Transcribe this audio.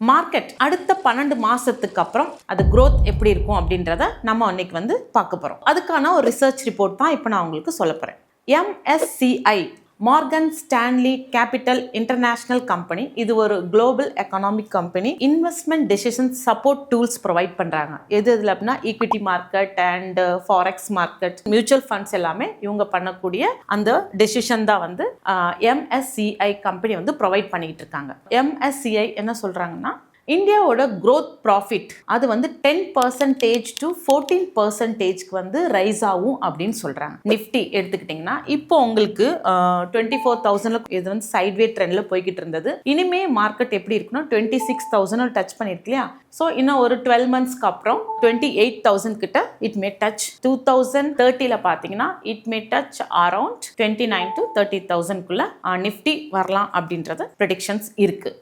Market அடுத்த 12 மாசத்துக்கு அப்புறம் அது growth எப்படி இருக்கும் அப்படின்றத நம்ம இன்னைக்கு வந்து பார்க்க போறோம். அதுக்கான ஒரு ரிசர்ச் ரிப்போர்ட் தான் இப்போ நான் உங்களுக்கு சொல்ல போறேன். MSCI Morgan Stanley capital international company, இது ஒரு global economic company. Investment decision support tools provide பண்றாங்க. எது இதில் அப்படின்னா equity market and forex market, mutual funds எல்லாமே இவங்க பண்ணக்கூடிய அந்த டெசிஷன் தான் வந்து MSCI கம்பெனி வந்து ப்ரொவைட் பண்ணிட்டு இருக்காங்க. MSCI என்ன சொல்றாங்கன்னா, இந்தியாவோட growth ப்ராஃபிட் அது வந்து 10% to 14% வந்து ரைஸ் ஆகும் அப்படின்னு சொல்றாங்க. நிஃப்டி எடுத்துக்கிட்டிங்கன்னா இப்போ உங்களுக்கு 24,000 இது வந்து சைட்வே ட்ரெண்ட்ல போய்கிட்டு இருந்தது. இனிமே மார்க்கெட் எப்படி இருக்குன்னா 26,000 டச் பண்ணிருக்கு இல்லையா. ஸோ இன்னும் ஒரு 12 மந்த்ஸ்க்கு அப்புறம் 28,000 கிட்ட இட் மே டச். 2030 பார்த்தீங்கன்னா it may touch around 29 to 30,000 Nifty வரலாம் அப்படின்றது ப்ரெடிக்ஷன்ஸ் இருக்கு.